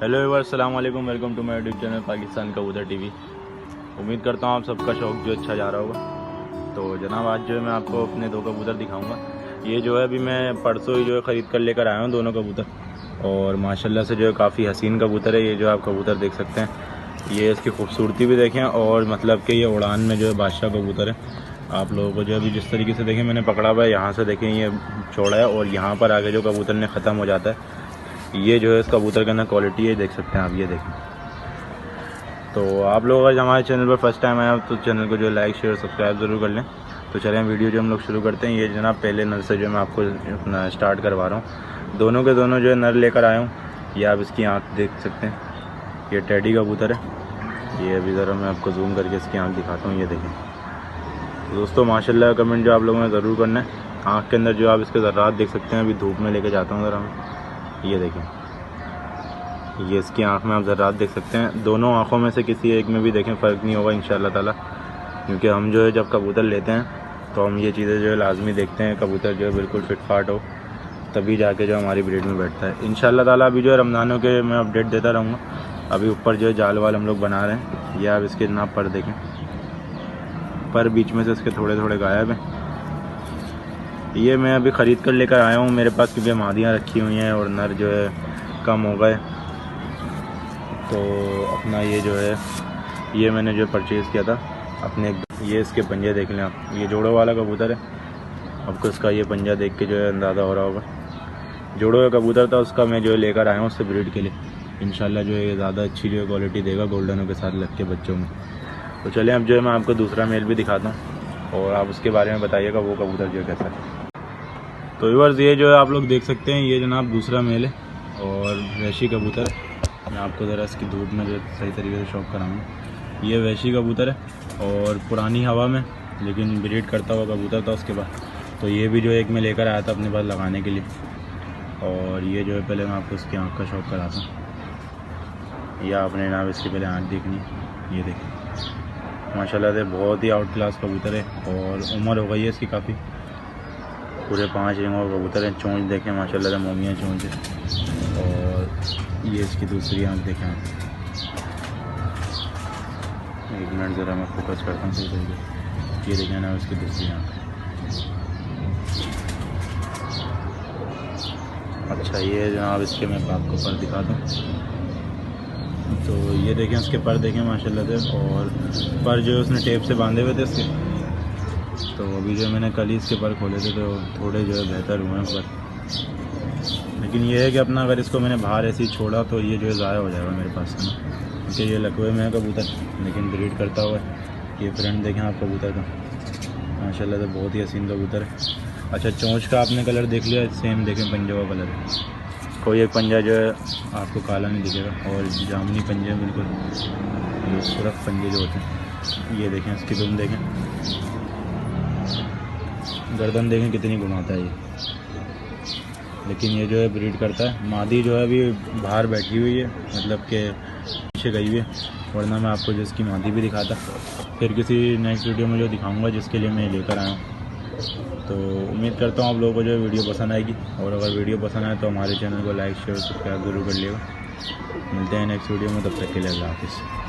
Hello ever, अस्सलाम वालेकुम, welcome to my YouTube channel Pakistan कबूतर टीवी। उम्मीद करता हूँ आप सबका शौक़ जो अच्छा जा रहा होगा। तो जनाब, आज जो है मैं आपको अपने दो कबूतर दिखाऊंगा। ये जो है अभी मैं परसों ही जो है ख़रीद कर लेकर आया हूँ दोनों कबूतर, और माशाल्लाह से जो है काफ़ी हसीन कबूतर है। ये जो आप कबूतर देख सकते हैं, ये इसकी खूबसूरती भी देखें, और मतलब कि ये उड़ान में जो है बादशाह कबूतर है। आप लोगों को जो अभी जिस तरीके से देखें मैंने पकड़ा हुआ है, यहाँ से देखें ये चौड़ा है, और यहाँ पर आगे जो कबूतर ने ख़त्म हो जाता है। ये जो है इस कबूतर के अंदर क्वालिटी है, देख सकते हैं आप, ये देखें। तो आप लोग अगर हमारे चैनल पर फर्स्ट टाइम आए तो चैनल को जो लाइक शेयर सब्सक्राइब ज़रूर कर लें। तो चलें वीडियो जो हम लोग शुरू करते हैं। ये जनाब पहले नर से जो मैं आपको अपना स्टार्ट करवा रहा हूँ। दोनों के दोनों जो है नर लेकर आया हूँ। ये आप इसकी आँख देख सकते हैं, ये टेडी कबूतर है। ये अभी ज़रा मैं आपको जूम करके इसकी आँख दिखाता हूँ, ये देखें। दोस्तों माशाल्लाह, कमेंट जो आप लोगों ने ज़रूर करना है। आँख के अंदर जो आप इसके ज़र्रात देख सकते हैं, अभी धूप में लेके जाता हूँ ज़रा मैं, ये देखें। ये इसकी आँख में आप ज़र्रात देख सकते हैं। दोनों आँखों में से किसी एक में भी देखें फ़र्क नहीं होगा इंशाअल्लाह ताला, क्योंकि हम जो है जब कबूतर लेते हैं तो हम ये चीज़ें जो है लाजमी देखते हैं। कबूतर जो है बिल्कुल फिट फाट हो, तभी जाके जो हमारी ब्रीड में बैठता है इंशाअल्लाह ताला। अभी जो है रमज़ानों के मैं अपडेट देता रहूँगा। अभी ऊपर जो है जाल वाल हम लोग बना रहे हैं। ये आप इसके जनाब पर देखें, पर बीच में से इसके थोड़े थोड़े गायब हैं। ये मैं अभी ख़रीद कर लेकर आया हूँ मेरे पास, क्योंकि मादियाँ रखी हुई हैं और नर जो है कम हो गए। तो अपना ये जो है ये मैंने जो परचेज़ किया था अपने। ये इसके पंजे देख लें आप, ये जोड़ों वाला कबूतर है। आपको इसका ये पंजा देख के जो है अंदाज़ा हो रहा होगा। जोड़ों का कबूतर था, उसका मैं जो है लेकर आया हूँ उससे ब्रीड के लिए। इंशाल्लाह जो है ये ज़्यादा अच्छी जो है क्वालिटी देगा गोल्डनों के साथ लग के बच्चों में। तो चलें अब जो है मैं आपको दूसरा मेल भी दिखाता हूँ, और आप उसके बारे में बताइएगा वो कबूतर जो है कैसा है। तो व्यूअर्स, ये जो है आप लोग देख सकते हैं, ये जनाब दूसरा मेल है और वैशी कबूतर है। मैं आपको ज़रा इसकी धूप में जो सही तरीके से शौक कराऊँ। ये वैशी कबूतर है और पुरानी हवा में लेकिन ब्रीड करता हुआ कबूतर था उसके बाद। तो ये भी जो एक मैं लेकर आया था अपने पास लगाने के लिए। और ये जो है पहले मैं आपको इसकी आँख का शौक कराता हूँ। यह आपने जनाब इसकी पहले आँख देखनी, ये देखें। माशाल्लाह से बहुत ही आउट क्लास कबूतर है, और उम्र हो गई है इसकी काफ़ी। पूरे 5 रिंगों का कबूतर है। चोंच देखें माशाल्लाह से मोमिया चोंच है। और ये इसकी दूसरी आँख देखें आप। एक मिनट ज़रा मैं फोकस करता हूँ सही तरीके। ये देखें ना इसकी दूसरी आँख। अच्छा, ये जनाब इसके मैं आपको पर दिखा दूँ। तो ये देखें इसके पर देखें माशाल्लाह से, और पर जो उसने टेप से बांधे हुए थे इसके। तो अभी जो मैंने कल ही इसके पर खोले थे, तो थोड़े जो है बेहतर हुए हैं पर। लेकिन ये है कि अपना अगर इसको मैंने बाहर ऐसे ही छोड़ा तो ये जो है ज़ाया हो जाएगा मेरे पास से ना, क्योंकि ये लकवे में है कबूतर लेकिन ब्रीड करता हुआ है। ये फ्रंट देखें आप कबूतर का, माशाल्लाह से बहुत ही हसीन कबूतर है। अच्छा, चोंच का आपने कलर देख लिया, सेम देखें पंजों का कलर है। कोई एक पंजा जो है आपको काला नहीं दिखेगा, और जामुनी पंजे बिल्कुल ये सुरख पंजे जो होते हैं। ये देखें इसकी दुम देखें, गर्दन देखें कितनी घुमाता है ये। लेकिन ये जो है ब्रीड करता है। मादी जो है अभी बाहर बैठी हुई है, मतलब कि पीछे गई हुई है, वरना मैं आपको जिसकी मादी भी दिखाता। फिर किसी नेक्स्ट वीडियो में जो दिखाऊंगा जिसके लिए मैं लेकर आया हूँ। तो उम्मीद करता हूँ आप लोगों को जो है वीडियो पसंद आएगी, और अगर वीडियो पसंद आए तो हमारे चैनल को लाइक शेयर सब्सक्राइब ज़रूर कर लिएगा। मिलते हैं नेक्स्ट वीडियो में, तब तक के लिए अल्लाह हाफ़िज़।